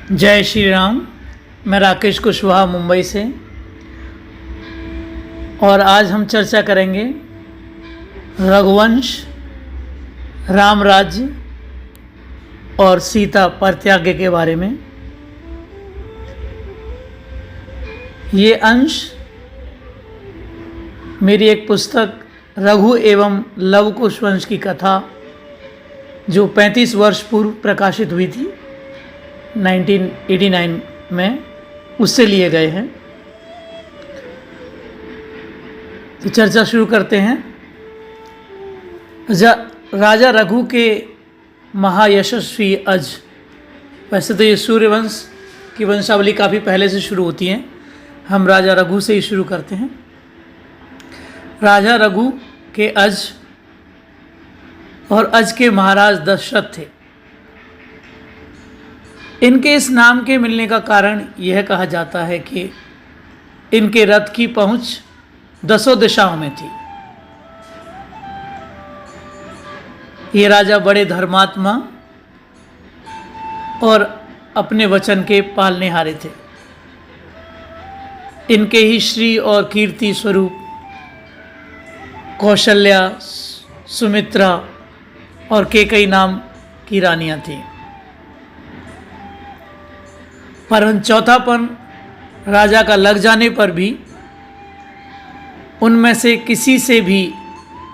जय श्री राम। मैं राकेश कुशवाहा मुंबई से, और आज हम चर्चा करेंगे रघुवंश, राम राज्य और सीता परित्याग के बारे में। ये अंश मेरी एक पुस्तक रघु एवं लव कुश वंश की कथा, जो 35 वर्ष पूर्व प्रकाशित हुई थी 1989 में, उससे लिए गए हैं। तो चर्चा शुरू करते हैं। राजा रघु के महायशस्वी अज, वैसे तो ये सूर्यवंश की वंशावली काफ़ी पहले से शुरू होती है, हम राजा रघु से ही शुरू करते हैं। राजा रघु के अज और अज के महाराज दशरथ थे। इनके इस नाम के मिलने का कारण यह कहा जाता है कि इनके रथ की पहुंच 10 दिशाओं में थी। ये राजा बड़े धर्मात्मा और अपने वचन के पालनेहारे थे। इनके ही श्री और कीर्ति स्वरूप कौशल्या, सुमित्रा और केकई नाम की रानियां थीं। परंतु चौथापन राजा का लग जाने पर भी उनमें से किसी से भी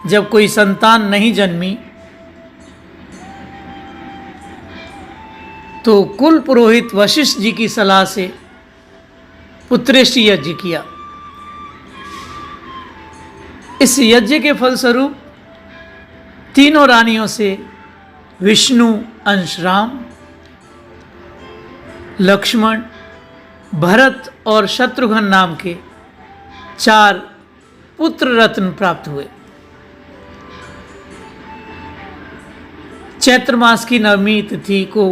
जब कोई संतान नहीं जन्मी, तो कुल पुरोहित वशिष्ठ जी की सलाह से पुत्रेष्टि यज्ञ किया। इस यज्ञ के फलस्वरूप तीनों रानियों से विष्णु अंश राम, लक्ष्मण, भरत और शत्रुघ्न नाम के 4 पुत्र रत्न प्राप्त हुए। चैत्र मास की नवमी तिथि को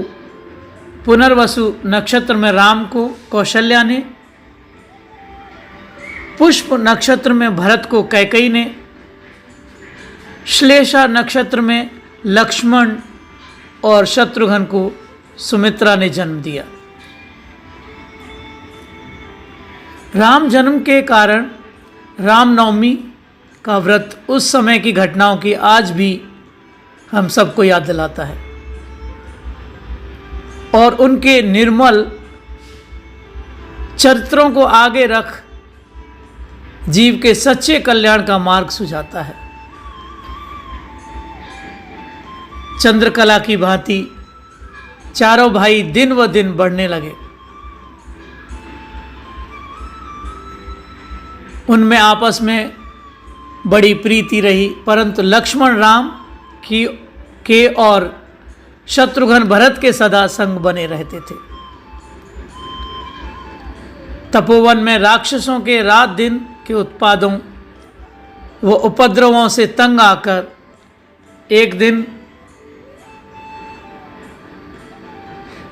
पुनर्वसु नक्षत्र में राम को कौशल्या ने, पुष्प नक्षत्र में भरत को कैकेयी ने, श्लेषा नक्षत्र में लक्ष्मण और शत्रुघ्न को सुमित्रा ने जन्म दिया। राम जन्म के कारण रामनवमी का व्रत उस समय की घटनाओं की आज भी हम सबको याद दिलाता है, और उनके निर्मल चरित्रों को आगे रख जीव के सच्चे कल्याण का मार्ग सुझाता है। चंद्रकला की भांति चारों भाई दिन व दिन बढ़ने लगे। उनमें आपस में बड़ी प्रीति रही, परंतु लक्ष्मण राम के और शत्रुघ्न भरत के सदा संग बने रहते थे। तपोवन में राक्षसों के रात दिन के उत्पादों व उपद्रवों से तंग आकर एक दिन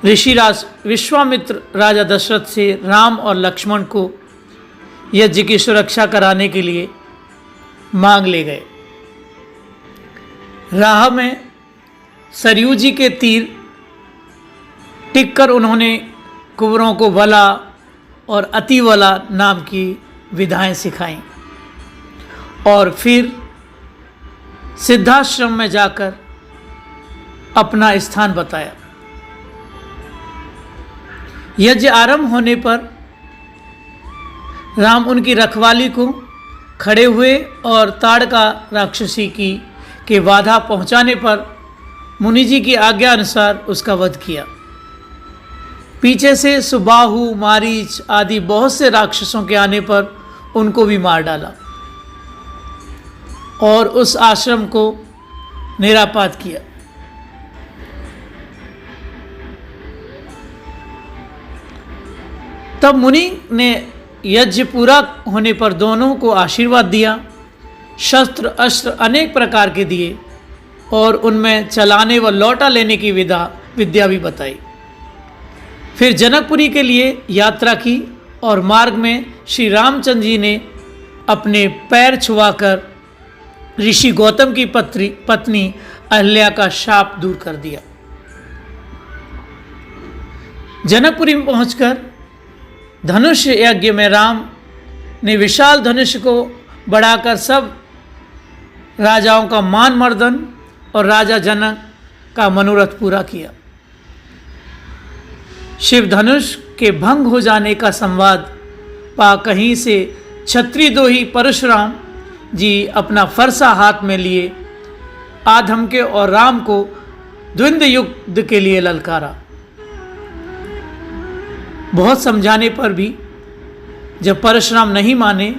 ऋषिराज विश्वामित्र राजा दशरथ से राम और लक्ष्मण को यज्ञ की सुरक्षा कराने के लिए मांग ले गए। राह में सरयू जी के तीर टिककर उन्होंने कुंवरों को वला और अतिवला नाम की विधाएं सिखाईं, और फिर सिद्धाश्रम में जाकर अपना स्थान बताया। यज्ञ आरंभ होने पर राम उनकी रखवाली को खड़े हुए और ताड़का राक्षसी के बाधा पहुंचाने पर मुनि जी की आज्ञा अनुसार उसका वध किया। पीछे से सुबाहु, मारीच आदि बहुत से राक्षसों के आने पर उनको भी मार डाला और उस आश्रम को निरापात किया। तब मुनि ने यज्ञ पूरा होने पर दोनों को आशीर्वाद दिया, शस्त्र अस्त्र अनेक प्रकार के दिए और उनमें चलाने व लौटा लेने की विद्या भी बताई। फिर जनकपुरी के लिए यात्रा की और मार्ग में श्री रामचंद्र जी ने अपने पैर छुआकर ऋषि गौतम की पत्नी अहल्या का शाप दूर कर दिया। जनकपुरी में पहुंचकर धनुष यज्ञ में राम ने विशाल धनुष को बढ़ाकर सब राजाओं का मान मर्दन और राजा जनक का मनोरथ पूरा किया। शिव धनुष के भंग हो जाने का संवाद पा कहीं से क्षत्रियद्रोही परशुराम जी अपना फरसा हाथ में लिए आधमके और राम को द्वंद्व युद्ध के लिए ललकारा। बहुत समझाने पर भी जब परशुराम नहीं माने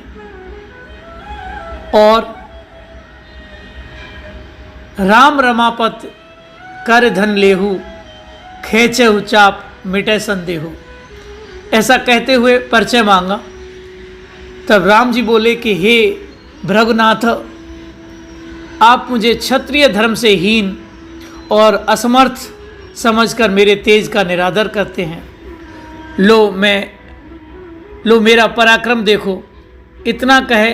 और राम रमापत कर धन लेहु खेचेहु चाप मिटे संदेहु, ऐसा कहते हुए परिचय मांगा, तब राम जी बोले कि हे भृगुनाथ, आप मुझे क्षत्रिय धर्म से हीन और असमर्थ समझकर मेरे तेज का निरादर करते हैं। लो मेरा पराक्रम देखो। इतना कहे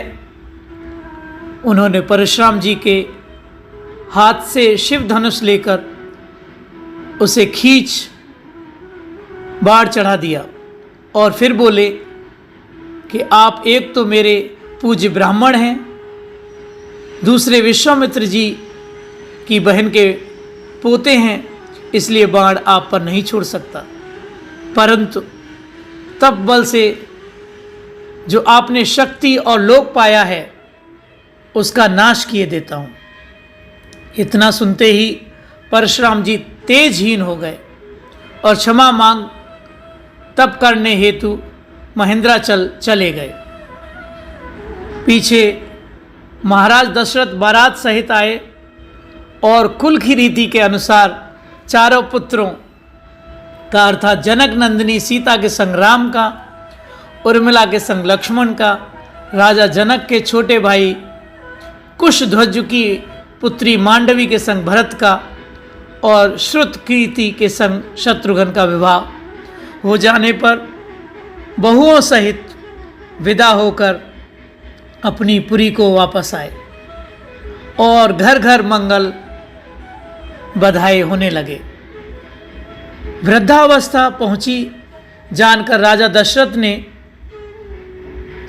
उन्होंने परशुराम जी के हाथ से शिव धनुष लेकर उसे खींच बाढ़ चढ़ा दिया और फिर बोले कि आप एक तो मेरे पूज्य ब्राह्मण हैं, दूसरे विश्वामित्र जी की बहन के पोते हैं, इसलिए बाण आप पर नहीं छोड़ सकता, परंतु तब बल से जो आपने शक्ति और लोक पाया है उसका नाश किए देता हूँ। इतना सुनते ही परशुराम जी तेजहीन हो गए और क्षमा मांग तप करने हेतु महेंद्राचल चले गए। पीछे महाराज दशरथ बारात सहित आए और कुल की रीति के अनुसार चारों पुत्रों का अर्थात जनक नंदिनी सीता के संग राम का, उर्मिला के संग लक्ष्मण का, राजा जनक के छोटे भाई कुशध्वज की पुत्री मांडवी के संग भरत का और श्रुतकीर्ति के संग शत्रुघ्न का विवाह हो जाने पर बहुओं सहित विदा होकर अपनी पुरी को वापस आए और घर घर मंगल बधाई होने लगे। वृद्धावस्था पहुंची जानकर राजा दशरथ ने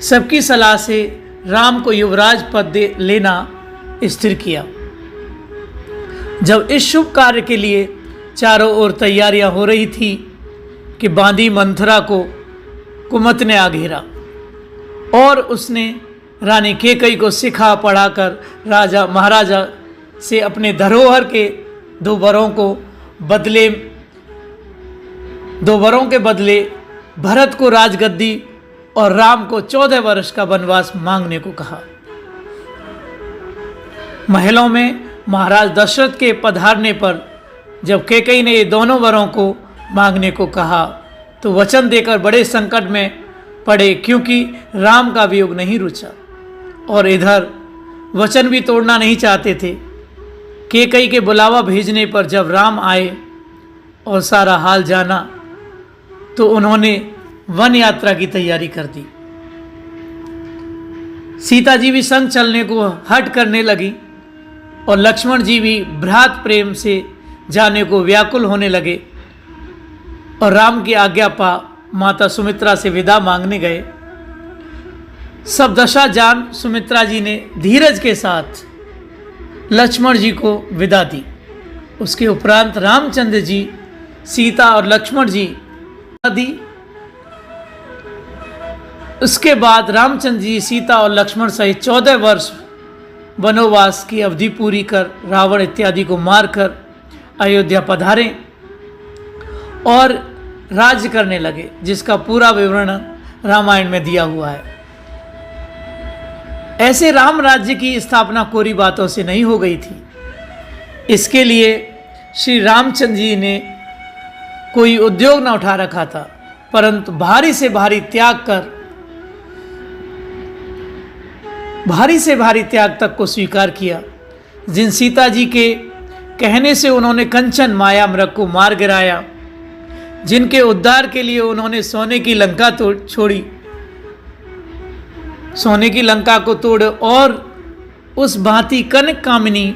सबकी सलाह से राम को युवराज पद लेना स्थिर किया। जब इस शुभ कार्य के लिए चारों ओर तैयारियां हो रही थी कि बांदी मंथरा को कुमत ने आ घेरा और उसने रानी केकई को सिखा पढ़ाकर महाराजा से अपने धरोहर के दो वरों के बदले भरत को राजगद्दी और राम को 14 वर्ष का वनवास मांगने को कहा। महलों में महाराज दशरथ के पधारने पर जब केकई ने ये दोनों वरों को मांगने को कहा तो वचन देकर बड़े संकट में पड़े, क्योंकि राम का वियोग नहीं रुचा और इधर वचन भी तोड़ना नहीं चाहते थे। केकई के बुलावा भेजने पर जब राम आए और सारा हाल जाना तो उन्होंने वन यात्रा की तैयारी कर दी। सीता जी भी संग चलने को हट करने लगी और लक्ष्मण जी भी भ्रात प्रेम से जाने को व्याकुल होने लगे और राम की आज्ञा पा माता सुमित्रा से विदा मांगने गए। सब दशा जान सुमित्रा जी ने धीरज के साथ लक्ष्मण जी को विदा दी। उसके उपरांत रामचंद्र जी सीता और लक्ष्मण जी दी। उसके बाद रामचंद्र जी सीता और लक्ष्मण सहित 14 वर्ष वनवास की अवधि पूरी कर रावण इत्यादि को मारकर अयोध्या पधारे और राज्य करने लगे, जिसका पूरा विवरण रामायण में दिया हुआ है। ऐसे राम राज्य की स्थापना कोरी बातों से नहीं हो गई थी। इसके लिए श्री रामचंद्र जी ने कोई उद्योग न उठा रखा था, परंतु भारी से भारी त्याग तक को स्वीकार किया। जिन सीता जी के कहने से उन्होंने कंचन माया मृग को मार गिराया, जिनके उद्धार के लिए उन्होंने सोने की लंका छोड़ी, सोने की लंका को तोड़ और उस भांति कनक कामिनी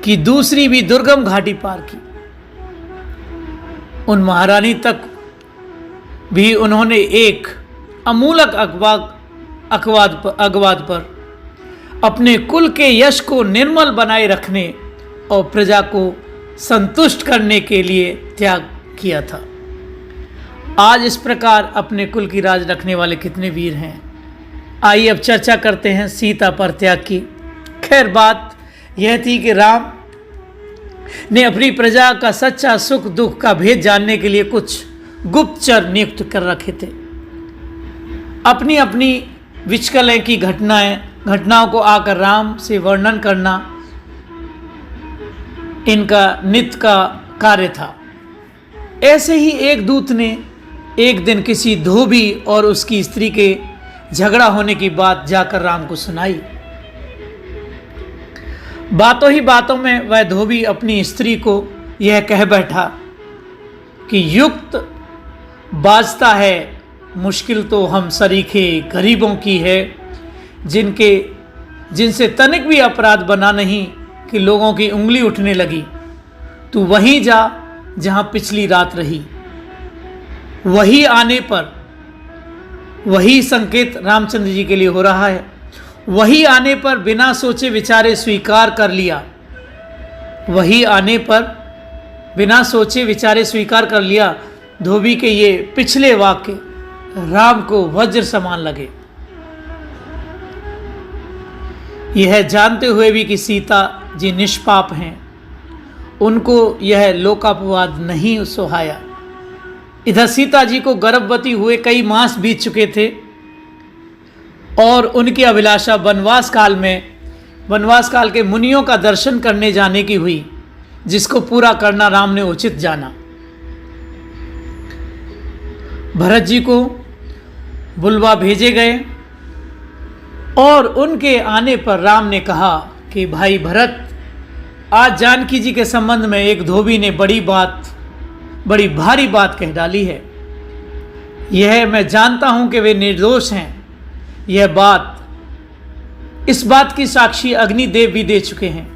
की दूसरी भी दुर्गम घाटी पार की, उन महारानी तक भी उन्होंने एक अमूलक अगवाद पर अपने कुल के यश को निर्मल बनाए रखने और प्रजा को संतुष्ट करने के लिए त्याग किया था। आज इस प्रकार अपने कुल की राज रखने वाले कितने वीर हैं। आइए अब चर्चा करते हैं सीता पर त्याग की। खैर, बात यह थी कि राम ने अपनी प्रजा का सच्चा सुख दुख का भेद जानने के लिए कुछ गुप्तचर नियुक्त कर रखे थे। अपनी अपनी विचकलें की घटनाओं को आकर राम से वर्णन करना इनका नित्य का कार्य था। ऐसे ही एक दूत ने एक दिन किसी धोबी और उसकी स्त्री के झगड़ा होने की बात जाकर राम को सुनाई। बातों ही बातों में वह धोबी अपनी स्त्री को यह कह बैठा कि युक्त बाजता है, मुश्किल तो हम सरीखे गरीबों की है, जिनसे तनिक भी अपराध बना नहीं कि लोगों की उंगली उठने लगी। तू वहीं जा जहां पिछली रात रही। वही आने पर, वही संकेत रामचंद्र जी के लिए हो रहा है, वही आने पर बिना सोचे विचारे स्वीकार कर लिया। वही आने पर बिना सोचे विचारे स्वीकार कर लिया। धोबी के ये पिछले वाक्य राम को वज्र समान लगे। यह जानते हुए भी कि सीता जी निष्पाप हैं, उनको यह लोकापवाद नहीं सुहाया। इधर सीता जी को गर्भवती हुए कई मास बीत चुके थे और उनकी अभिलाषा वनवास काल के मुनियों का दर्शन करने जाने की हुई, जिसको पूरा करना राम ने उचित जाना। भरत जी को बुलवा भेजे गए और उनके आने पर राम ने कहा कि भाई भरत, आज जानकी जी के संबंध में एक धोबी ने बड़ी भारी बात कह डाली है। यह मैं जानता हूं कि वे निर्दोष हैं। इस बात की साक्षी अग्निदेव भी दे चुके हैं,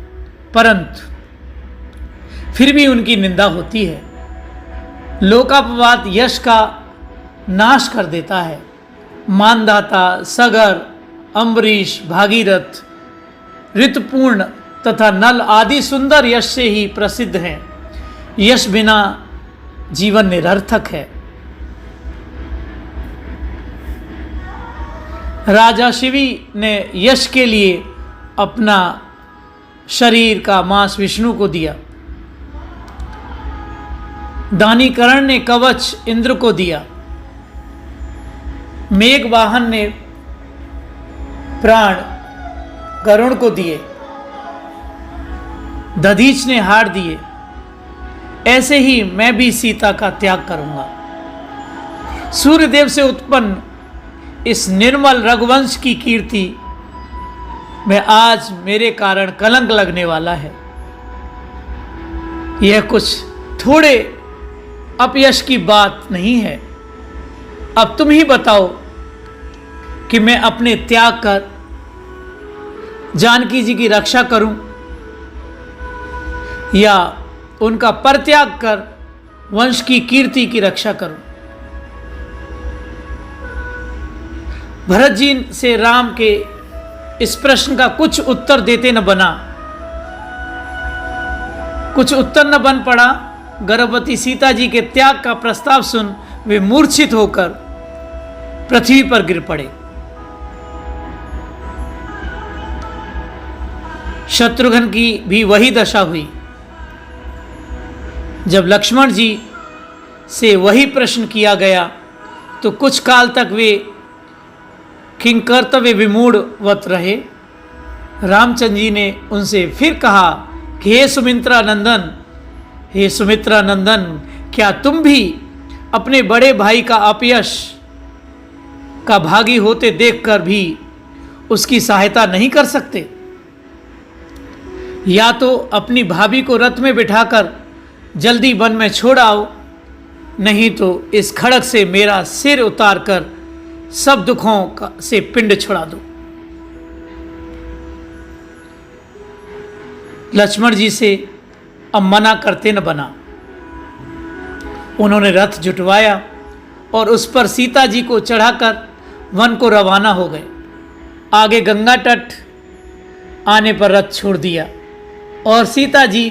परंतु फिर भी उनकी निंदा होती है। लोकापवाद यश का नाश कर देता है। मानधाता, सगर, अम्बरीश, भागीरथ, ऋतुपूर्ण तथा नल आदि सुंदर यश से ही प्रसिद्ध हैं। यश बिना जीवन निरर्थक है। राजा शिवी ने यश के लिए अपना शरीर का मांस विष्णु को दिया। दानीकरण ने कवच इंद्र को दिया। मेघवाहन ने प्राण गरुण को दिए। दधीच ने हार दिए। ऐसे ही मैं भी सीता का त्याग करूंगा। सूर्यदेव से उत्पन्न इस निर्मल रघुवंश की कीर्ति में आज मेरे कारण कलंक लगने वाला है। यह कुछ थोड़े अपयश की बात नहीं है। अब तुम ही बताओ कि मैं अपने त्याग कर जानकी जी की रक्षा करूं या उनका परित्याग कर वंश की कीर्ति की रक्षा करूं। भरत जी से राम के इस प्रश्न का कुछ उत्तर न बन पड़ा। गर्भवती सीता जी के त्याग का प्रस्ताव सुन वे मूर्छित होकर पृथ्वी पर गिर पड़े। शत्रुघ्न की भी वही दशा हुई। जब लक्ष्मण जी से वही प्रश्न किया गया तो कुछ काल तक वे किंकर्तव्य विमूढ़वत रहे। रामचंद्र जी ने उनसे फिर कहा कि हे सुमित्रा नंदन, क्या तुम भी अपने बड़े भाई का अपयश का भागी होते देखकर भी उसकी सहायता नहीं कर सकते? या तो अपनी भाभी को रथ में बिठाकर जल्दी वन में छोड़ आओ, नहीं तो इस खड़ग से मेरा सिर उतार कर सब दुखों से पिंड छुड़ा दो। लक्ष्मण जी से अब मना करते न बना। उन्होंने रथ जुटवाया और उस पर सीता जी को चढ़ाकर वन को रवाना हो गए। आगे गंगा तट आने पर रथ छोड़ दिया और सीता जी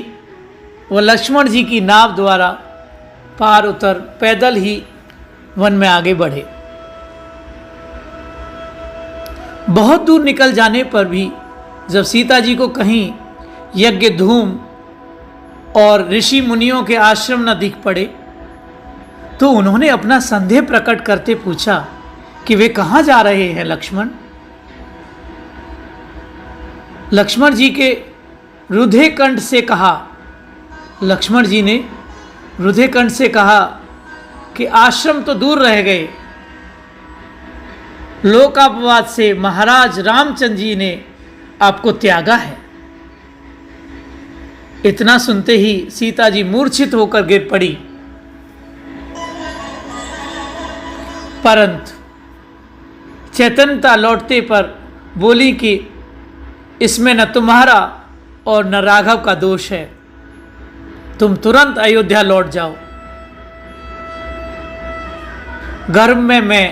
व लक्ष्मण जी की नाव द्वारा पार उतर पैदल ही वन में आगे बढ़े। बहुत दूर निकल जाने पर भी जब सीता जी को कहीं यज्ञ धूम और ऋषि मुनियों के आश्रम न दिख पड़े तो उन्होंने अपना संदेह प्रकट करते पूछा कि वे कहाँ जा रहे हैं लक्ष्मण। लक्ष्मण जी के रुधे कंठ से कहा, लक्ष्मण जी ने रुधे कंठ से कहा कि आश्रम तो दूर रह गए, लोकापवाद से महाराज रामचंद्र जी ने आपको त्यागा है। इतना सुनते ही सीता जी मूर्छित होकर गिर पड़ी, परंतु चैतन्यता लौटते पर बोली कि इसमें न तुम्हारा और न राघव का दोष है, तुम तुरंत अयोध्या लौट जाओ। गर्भ में मैं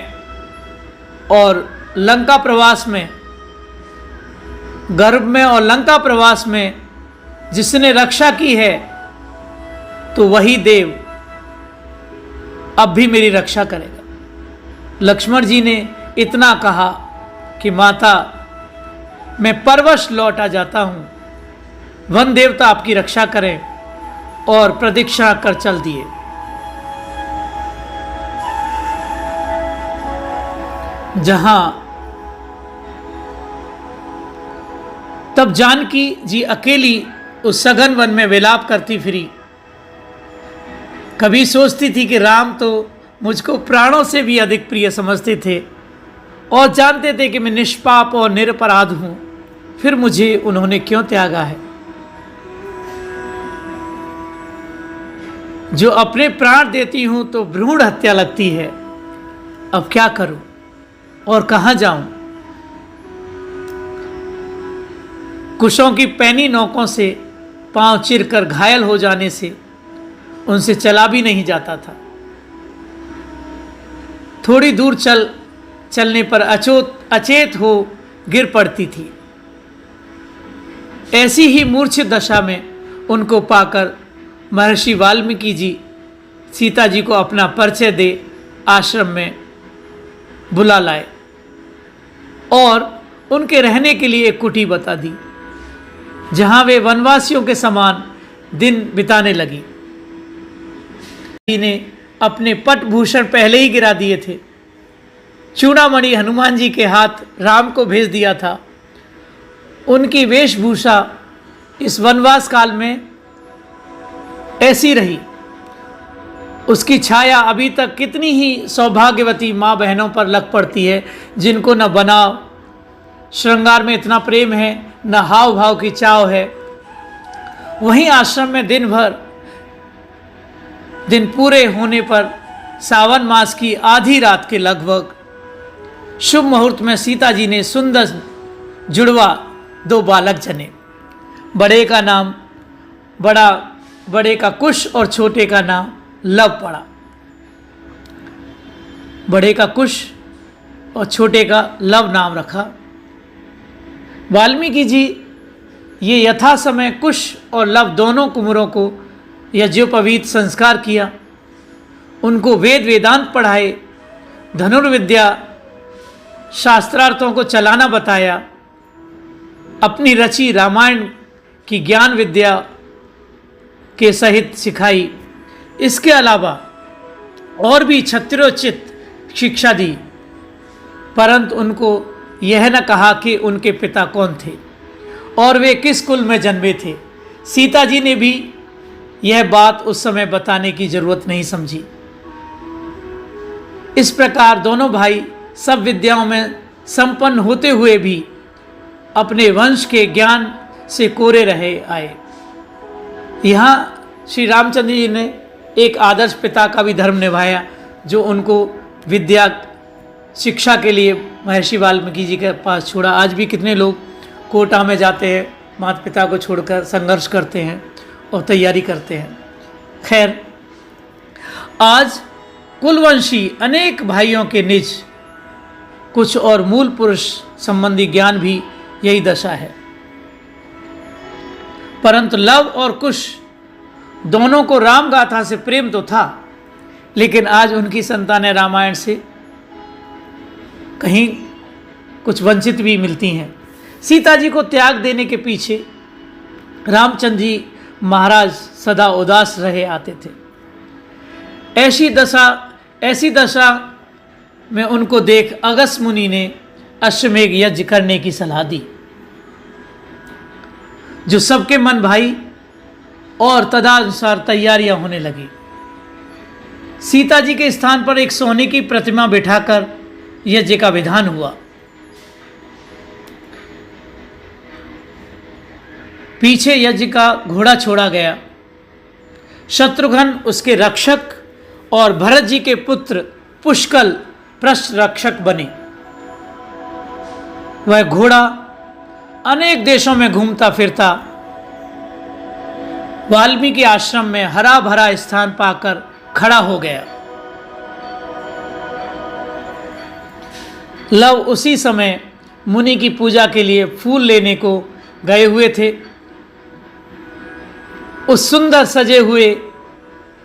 और लंका प्रवास में, गर्भ में और लंका प्रवास में जिसने रक्षा की है तो वही देव अब भी मेरी रक्षा करेगा। लक्ष्मण जी ने इतना कहा कि माता मैं परवश लौटा जाता हूँ, वन देवता आपकी रक्षा करें, और प्रदक्षिणा कर चल दिए। जहां तब जानकी जी अकेली उस सघन वन में विलाप करती फिरी। कभी सोचती थी कि राम तो मुझको प्राणों से भी अधिक प्रिय समझते थे और जानते थे कि मैं निष्पाप और निरपराध हूं, फिर मुझे उन्होंने क्यों त्यागा है। जो अपने प्राण देती हूं तो भ्रूण हत्या लगती है। अब क्या करूं और कहां जाऊं। कुशों की पैनी नौकों से पांव चिरकर घायल हो जाने से उनसे चला भी नहीं जाता था। थोड़ी दूर चलने पर अचेत हो गिर पड़ती थी। ऐसी ही मूर्छित दशा में उनको पाकर महर्षि वाल्मीकि जी सीता जी को अपना परिचय दे आश्रम में बुला लाए और उनके रहने के लिए एक कुटी बता दी, जहां वे वनवासियों के समान दिन बिताने लगी। ने अपने पटभूषण पहले ही गिरा दिए थे। चूड़ामणि हनुमान जी के हाथ राम को भेज दिया था। उनकी वेशभूषा इस वनवास काल में ऐसी रही। उसकी छाया अभी तक कितनी ही सौभाग्यवती माँ बहनों पर लग पड़ती है, जिनको न बनाव श्रृंगार में इतना प्रेम है, न हाव भाव की चाव है। वहीं आश्रम में दिन पूरे होने पर सावन मास की आधी रात के लगभग शुभ मुहूर्त में सीता जी ने सुंदर जुड़वा 2 बालक जने। बड़े का कुश और छोटे का नाम लव पड़ा। बड़े का कुश और छोटे का लव नाम रखा। वाल्मीकि जी ये यथा समय कुश और लव दोनों कुंवरों को यज्ञोपवीत संस्कार किया, उनको वेद वेदांत पढ़ाए, धनुर्विद्या शास्त्रार्थों को चलाना बताया, अपनी रची रामायण की ज्ञान विद्या के सहित सिखाई। इसके अलावा और भी छत्रोचित शिक्षा दी, परंतु उनको यह न कहा कि उनके पिता कौन थे और वे किस कुल में जन्मे थे। सीता जी ने भी यह बात उस समय बताने की जरूरत नहीं समझी। इस प्रकार दोनों भाई सब विद्याओं में संपन्न होते हुए भी अपने वंश के ज्ञान से कोरे रहे आए। यहाँ श्री रामचंद्र जी ने एक आदर्श पिता का भी धर्म निभाया, जो उनको विद्या शिक्षा के लिए महर्षि वाल्मीकि जी के पास छोड़ा। आज भी कितने लोग कोटा में जाते हैं, माता पिता को छोड़कर संघर्ष करते हैं और तैयारी करते हैं। खैर, आज कुलवंशी अनेक भाइयों के निज कुछ और मूल पुरुष संबंधी ज्ञान भी यही दशा है। परंतु लव और कुश दोनों को राम गाथा से प्रेम तो था, लेकिन आज उनकी संतानें रामायण से कहीं कुछ वंचित भी मिलती हैं। सीता जी को त्याग देने के पीछे रामचंद्र जी महाराज सदा उदास रहे आते थे। ऐसी दशा में उनको देख अगस्त्य मुनि ने अश्वमेघ यज्ञ करने की सलाह दी, जो सबके मन भाई और तदनुसार तैयारियां होने लगी। सीता जी के स्थान पर एक सोने की प्रतिमा बिठाकर यज्ञ का विधान हुआ। पीछे यज्ञ का घोड़ा छोड़ा गया। शत्रुघ्न उसके रक्षक और भरत जी के पुत्र पुष्कल पृष्ठ रक्षक बने। वह घोड़ा अनेक देशों में घूमता फिरता वाल्मीकि आश्रम में हरा भरा स्थान पाकर खड़ा हो गया। लव उसी समय मुनि की पूजा के लिए फूल लेने को गए हुए थे। उस सुंदर सजे हुए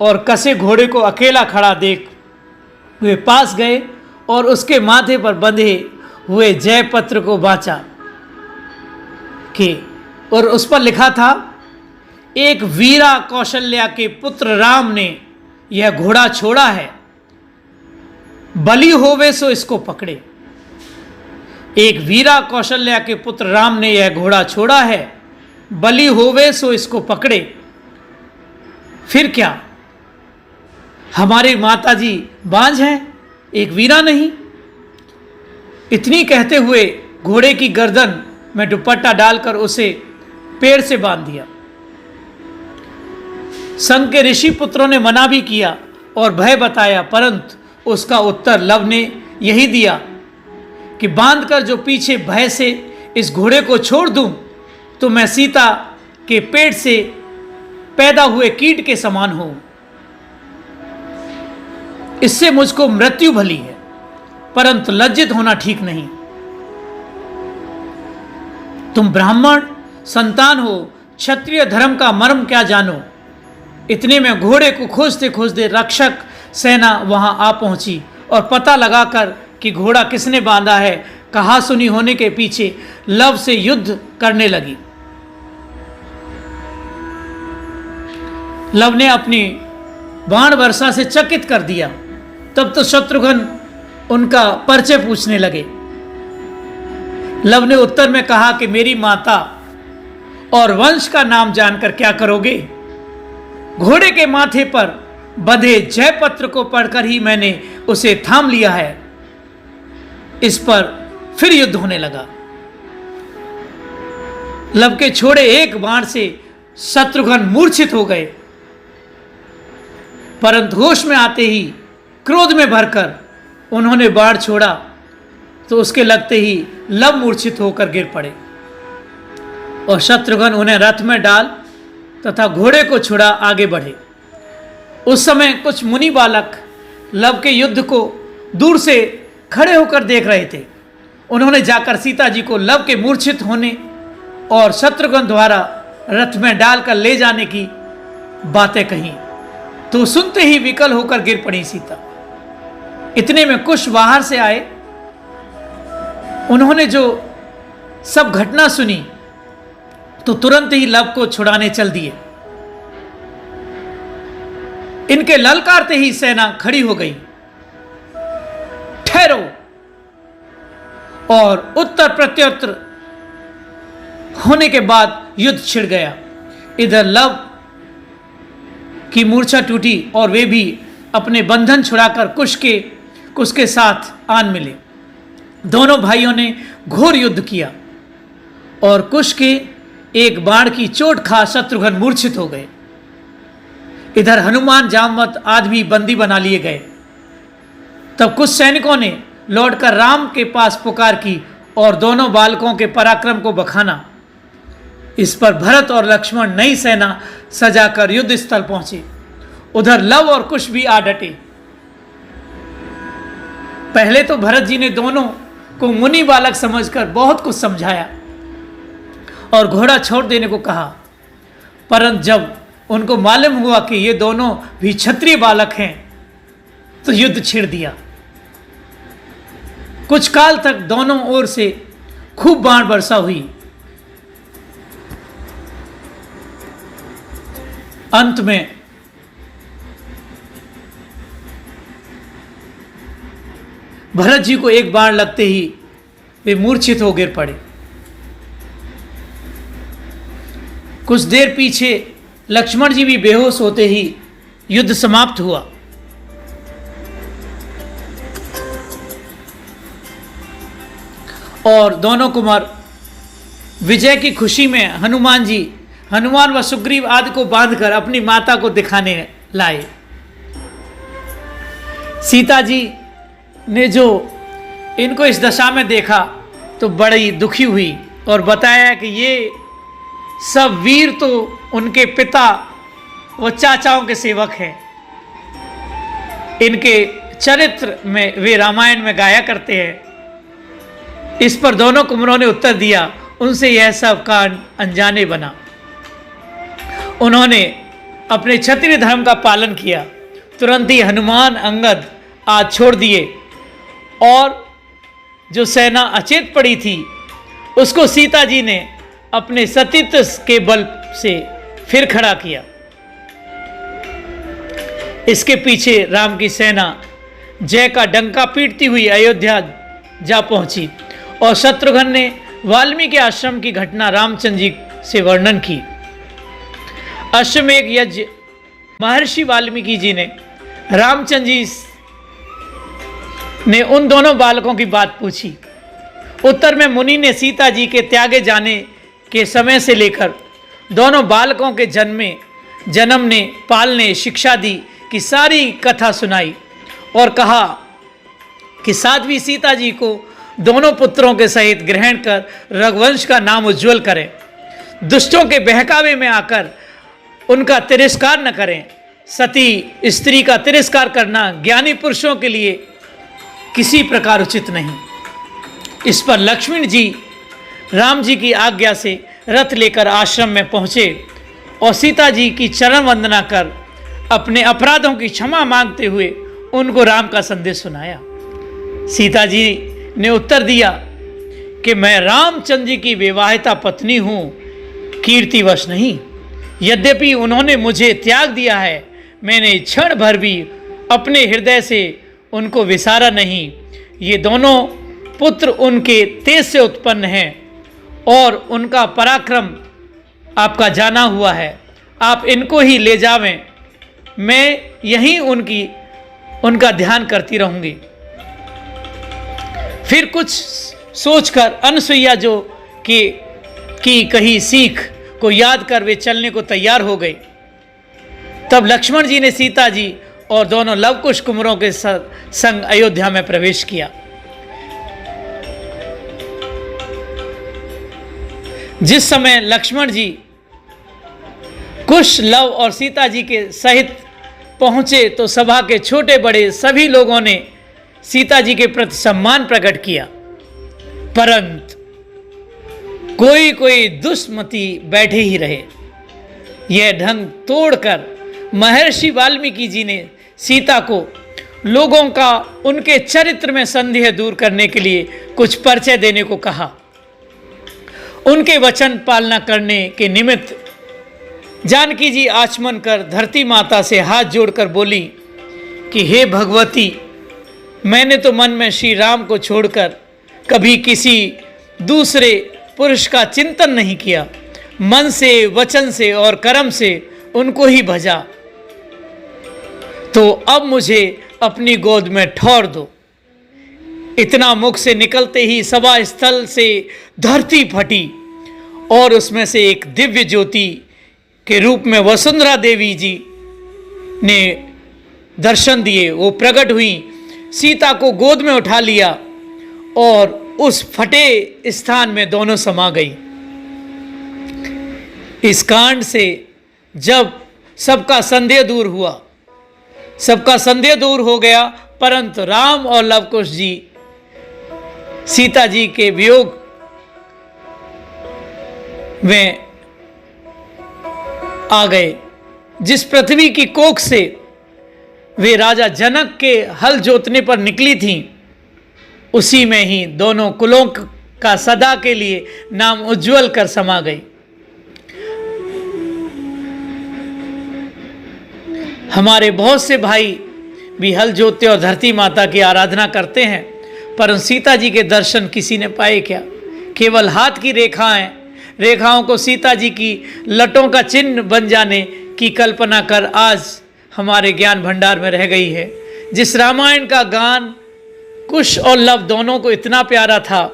और कसे घोड़े को अकेला खड़ा देख वे पास गए और उसके माथे पर बंधे हुए जय पत्र को बांचा कि और उस पर लिखा था, एक वीरा कौशल्या के पुत्र राम ने यह घोड़ा छोड़ा है, बलि होवे सो इसको पकड़े। एक वीरा कौशल्या के पुत्र राम ने यह घोड़ा छोड़ा है, बलि होवे सो इसको पकड़े। फिर क्या, हमारी माता जी बांझ हैं, एक वीरा नहीं? इतनी कहते हुए घोड़े की गर्दन में दुपट्टा डालकर उसे पेड़ से बांध दिया। संग के ऋषि पुत्रों ने मना भी किया और भय बताया, परंतु उसका उत्तर लव ने यही दिया कि बांधकर जो पीछे भय से इस घोड़े को छोड़ दूं तो मैं सीता के पेट से पैदा हुए कीट के समान हूं। इससे मुझको मृत्यु भली है, परंतु लज्जित होना ठीक नहीं। तुम ब्राह्मण संतान हो, क्षत्रिय धर्म का मर्म क्या जानो। इतने में घोड़े को खोजते खोजते रक्षक सेना वहां आ पहुंची और पता लगाकर कि घोड़ा किसने बांधा है कहा सुनी होने के पीछे लव से युद्ध करने लगी। लव ने अपनी बाण वर्षा से चकित कर दिया। तब तो शत्रुघ्न उनका परिचय पूछने लगे। लव ने उत्तर में कहा कि मेरी माता और वंश का नाम जानकर क्या करोगे? घोड़े के माथे पर बंधे जयपत्र को पढ़कर ही मैंने उसे थाम लिया है। इस पर फिर युद्ध होने लगा। लव के छोड़े एक बाण से शत्रुघ्न मूर्छित हो गए, परंतु होश में आते ही क्रोध में भरकर उन्होंने बाण छोड़ा तो उसके लगते ही लव मूर्छित होकर गिर पड़े और शत्रुघ्न उन्हें रथ में डाल तथा घोड़े को छुड़ा आगे बढ़े। उस समय कुछ मुनि बालक लव के युद्ध को दूर से खड़े होकर देख रहे थे। उन्होंने जाकर सीता जी को लव के मूर्छित होने और शत्रुघ्न द्वारा रथ में डालकर ले जाने की बातें कही तो सुनते ही विकल होकर गिर पड़ी सीता। इतने में कुश बाहर से आए। उन्होंने जो सब घटना सुनी तो तुरंत ही लव को छुड़ाने चल दिए। इनके ललकारते ही सेना खड़ी हो गई। ठहरो! और उत्तर प्रत्युत्तर होने के बाद युद्ध छिड़ गया। इधर लव की मूर्छा टूटी और वे भी अपने बंधन छुड़ाकर कुश के साथ आन मिले। दोनों भाइयों ने घोर युद्ध किया और कुश के एक बाण की चोट खा शत्रुघ्न मूर्छित हो गए। इधर हनुमान जामवंत आदि भी बंदी बना लिए गए। तब कुछ सैनिकों ने लौटकर राम के पास पुकार की और दोनों बालकों के पराक्रम को बखाना। इस पर भरत और लक्ष्मण नई सेना सजाकर युद्ध स्थल पहुंचे। उधर लव और कुश भी आ डटे। पहले तो भरत जी ने दोनों को मुनि बालक समझकर बहुत कुछ समझाया और घोड़ा छोड़ देने को कहा, परंतु जब उनको मालूम हुआ कि ये दोनों भी क्षत्रिय बालक हैं तो युद्ध छेड़ दिया। कुछ काल तक दोनों ओर से खूब बाण वर्षा हुई। अंत में भरत जी को एक बाण लगते ही वे मूर्छित हो गिर पड़े। कुछ देर पीछे लक्ष्मण जी भी बेहोश होते ही युद्ध समाप्त हुआ। और दोनों कुमार विजय की खुशी में हनुमान व सुग्रीव आदि को बांधकर अपनी माता को दिखाने लाए। सीता जी ने जो इनको इस दशा में देखा तो बड़ी दुखी हुई और बताया कि ये सब वीर तो उनके पिता व चाचाओं के सेवक हैं, इनके चरित्र में वे रामायण में गाया करते हैं। इस पर दोनों कुंवरों ने उत्तर दिया, उनसे यह सब कांड अनजाने बना। उन्होंने अपने क्षत्रिय धर्म का पालन किया। तुरंत ही हनुमान अंगद आज छोड़ दिए और जो सेना अचेत पड़ी थी उसको सीता जी ने अपने सतीत्व के बल से फिर खड़ा किया। इसके पीछे राम की सेना जय का डंका पीटती हुई अयोध्या जा पहुंची और शत्रुघ्न ने वाल्मीकि आश्रम की घटना रामचंद्र जी से वर्णन की। अश्वमेध यज्ञ महर्षि वाल्मीकि जी ने रामचंद्र जी ने उन दोनों बालकों की बात पूछी। उत्तर में मुनि ने सीता जी के त्यागे जाने के समय से लेकर दोनों बालकों के जन्मने पालने शिक्षा दी की सारी कथा सुनाई और कहा कि साध्वी सीता जी को दोनों पुत्रों के सहित ग्रहण कर रघुवंश का नाम उज्जवल करें, दुष्टों के बहकावे में आकर उनका तिरस्कार न करें। सती स्त्री का तिरस्कार करना ज्ञानी पुरुषों के लिए किसी प्रकार उचित नहीं। इस पर लक्ष्मण जी राम जी की आज्ञा से रथ लेकर आश्रम में पहुँचे और सीता जी की चरण वंदना कर अपने अपराधों की क्षमा मांगते हुए उनको राम का संदेश सुनाया। सीता जी ने उत्तर दिया कि मैं रामचंद्र जी की विवाहिता पत्नी हूँ, कीर्तिवश नहीं। यद्यपि उन्होंने मुझे त्याग दिया है, मैंने क्षण भर भी अपने हृदय से उनको विसारा नहीं। ये दोनों पुत्र उनके तेज से उत्पन्न हैं और उनका पराक्रम आपका जाना हुआ है। आप इनको ही ले जावें, मैं यहीं उनका ध्यान करती रहूँगी। फिर कुछ सोचकर अनसुईया जो कि कही सीख को याद कर वे चलने को तैयार हो गए। तब लक्ष्मण जी ने सीता जी और दोनों लवकुश कुंवरों के संग अयोध्या में प्रवेश किया। जिस समय लक्ष्मण जी कुश, लव और सीता जी के सहित पहुंचे तो सभा के छोटे बड़े सभी लोगों ने सीता जी के प्रति सम्मान प्रकट किया, परंतु कोई दुष्मति बैठे ही रहे। यह ढंग तोड़कर महर्षि वाल्मीकि जी ने सीता को लोगों का उनके चरित्र में संदेह दूर करने के लिए कुछ परिचय देने को कहा। उनके वचन पालना करने के निमित्त जानकी जी आचमन कर धरती माता से हाथ जोड़कर बोली कि हे भगवती, मैंने तो मन में श्री राम को छोड़कर कभी किसी दूसरे पुरुष का चिंतन नहीं किया। मन से, वचन से और कर्म से उनको ही भजा, तो अब मुझे अपनी गोद में ठौर दो। इतना मुख से निकलते ही सभा स्थल से धरती फटी और उसमें से एक दिव्य ज्योति के रूप में वसुंधरा देवी जी ने दर्शन दिए। वो प्रकट हुई, सीता को गोद में उठा लिया और उस फटे स्थान में दोनों समा गई। इस कांड से जब सबका संदेह दूर हुआ सबका संदेह दूर हो गया, परंतु राम और लवकुश जी सीता जी के वियोग में आ गए। जिस पृथ्वी की कोख से वे राजा जनक के हल जोतने पर निकली थीं, उसी में ही दोनों कुलों का सदा के लिए नाम उज्जवल कर समा गई। हमारे बहुत से भाई भी हल जोतते और धरती माता की आराधना करते हैं, परंतु सीता जी के दर्शन किसी ने पाए क्या? केवल हाथ की रेखाओं को सीता जी की लटों का चिन्ह बन जाने की कल्पना कर आज हमारे ज्ञान भंडार में रह गई है। जिस रामायण का गान कुश और लव दोनों को इतना प्यारा था,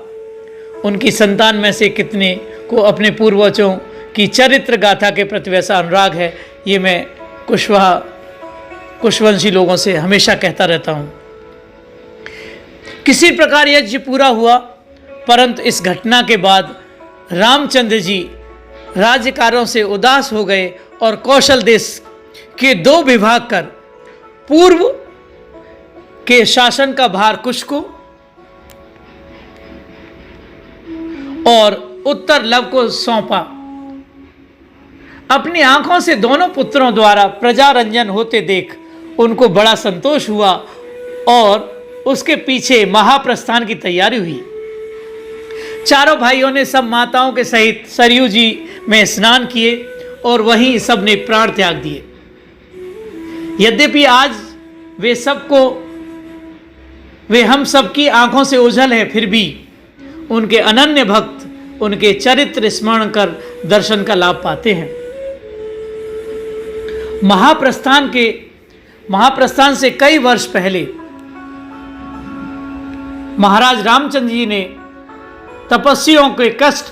उनकी संतान में से कितने को अपने पूर्वजों की चरित्र गाथा के प्रति वैसा अनुराग है, ये मैं कुशवंशी लोगों से हमेशा कहता रहता हूँ। किसी प्रकार यज्ञ पूरा हुआ, परंतु इस घटना के बाद रामचंद्र जी राज्य कार्यों से उदास हो गए और कौशल देश के 2 विभाग कर पूर्व के शासन का भार कुश को और उत्तर लव को सौंपा। अपनी आंखों से दोनों पुत्रों द्वारा प्रजा रंजन होते देख उनको बड़ा संतोष हुआ और उसके पीछे महाप्रस्थान की तैयारी हुई। चारों भाइयों ने सब माताओं के सहित सरयू जी में स्नान किए और वहीं सब ने प्राण त्याग दिए। यद्यपि आज वे हम सबकी आंखों से ओझल है, फिर भी उनके अनन्य भक्त उनके चरित्र स्मरण कर दर्शन का लाभ पाते हैं। महाप्रस्थान से कई वर्ष पहले महाराज रामचंद्र जी ने तपस्वियों के कष्ट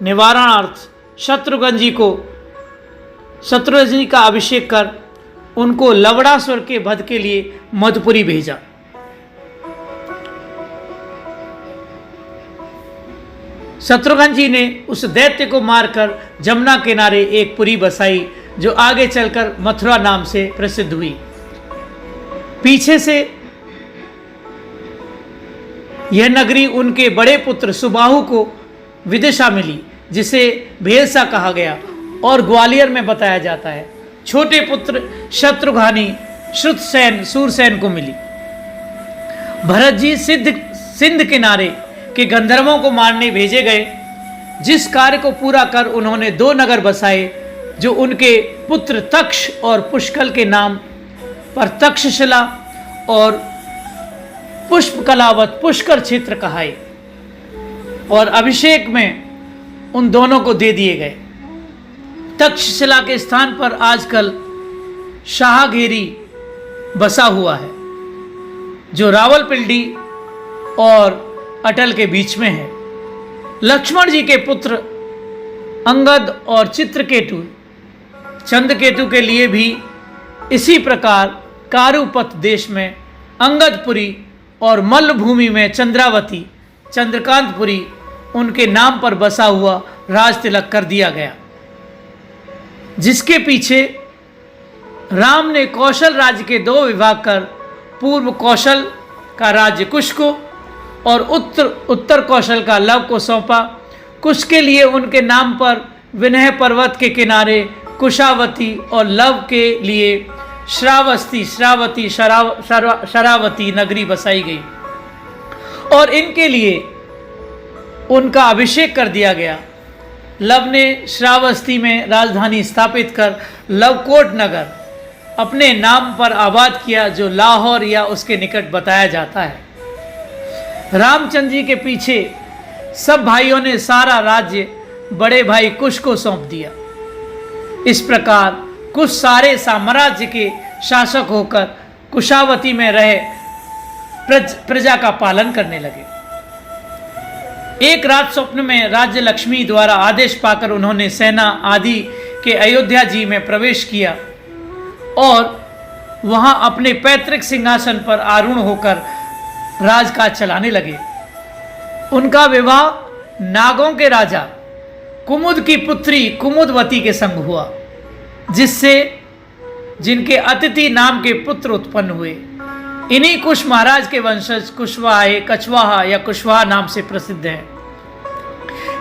निवारणार्थ शत्रुघ्न जी का अभिषेक कर उनको लवणासुर के वध के लिए मधुपुरी भेजा। शत्रुघ्न जी ने उस दैत्य को मारकर जमुना किनारे एक पुरी बसाई, जो आगे चलकर मथुरा नाम से प्रसिद्ध हुई। पीछे से यह नगरी उनके बड़े पुत्र सुबाहु को विदिशा मिली, जिसे भेलसा कहा गया और ग्वालियर में बताया जाता है। छोटे पुत्र शत्रुघ्नी श्रुतसेन सूरसेन को मिली। भरत जी सिंध किनारे के गंधर्वों को मारने भेजे गए, जिस कार्य को पूरा कर उन्होंने 2 नगर बसाए, जो उनके पुत्र तक्ष और पुष्कल के नाम पर तक्षशिला और पुष्पकलावत पुष्कर क्षेत्र कहाए, और अभिषेक में उन दोनों को दे दिए गए। तक्षशिला के स्थान पर आजकल शाहगेरी बसा हुआ है, जो रावलपिंडी और अटल के बीच में है। लक्ष्मण जी के पुत्र अंगद और चंद्रकेतु के लिए भी इसी प्रकार कारुपत देश में अंगदपुरी और मल्लभूमि में चंद्रावती चंद्रकांतपुरी उनके नाम पर बसा हुआ राज तिलक कर दिया गया, जिसके पीछे राम ने कौशल राज्य के 2 विभाग कर पूर्व कौशल का राज्य कुश को और उत्तर कौशल का लव को सौंपा। कुश के लिए उनके नाम पर विनय पर्वत के किनारे कुशावती और लव के लिए शरावती नगरी बसाई गई और इनके लिए उनका अभिषेक कर दिया गया। लव ने श्रावस्ती में राजधानी स्थापित कर लवकोट नगर अपने नाम पर आबाद किया, जो लाहौर या उसके निकट बताया जाता है। रामचंद्र जी के पीछे सब भाइयों ने सारा राज्य बड़े भाई कुश को सौंप दिया। इस प्रकार कुश सारे साम्राज्य के शासक होकर कुशावती में रहे प्रजा का पालन करने लगे। एक रात स्वप्न में राज्य लक्ष्मी द्वारा आदेश पाकर उन्होंने सेना आदि के अयोध्या जी में प्रवेश किया और वहां अपने पैतृक सिंहासन पर आरूढ़ होकर राजकाज चलाने लगे। उनका विवाह नागों के राजा कुमुद की पुत्री कुमुदवती के संग हुआ, जिससे जिनके अतिथि नाम के पुत्र उत्पन्न हुए। इन्हीं कुश महाराज के वंशज कुशवाहा कछवाहा या कुशवाहा नाम से प्रसिद्ध है।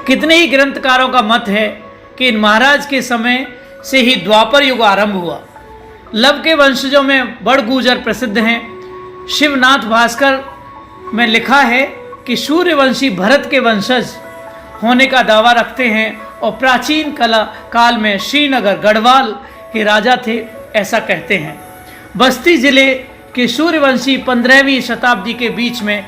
कितने ही ग्रंथकारों का मत है कि इन महाराज के समय से ही द्वापर युग आरंभ हुआ। लव के वंशजों में बड़गूजर प्रसिद्ध हैं। शिवनाथ भास्कर में लिखा है कि सूर्यवंशी भरत के वंशज होने का दावा रखते हैं और प्राचीन काल में श्रीनगर गढ़वाल के राजा थे, ऐसा कहते हैं। बस्ती जिले के सूर्यवंशी 15वीं शताब्दी के बीच में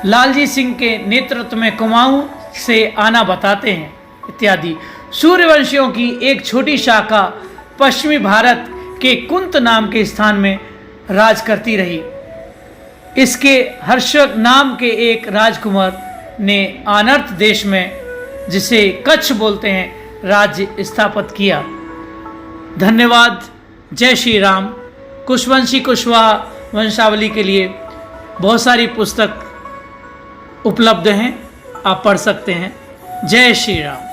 लालजी सिंह के नेतृत्व में कुमाऊं से आना बताते हैं इत्यादि। सूर्यवंशियों की एक छोटी शाखा पश्चिमी भारत के कुंत नाम के स्थान में राज करती रही। इसके हर्षक नाम के एक राजकुमार ने आनर्त देश में, जिसे कच्छ बोलते हैं, राज्य स्थापित किया। धन्यवाद। जय श्री राम। कुशवंशी कुशवाहा वंशावली के लिए बहुत सारी पुस्तक उपलब्ध हैं, आप पढ़ सकते हैं। जय श्री राम।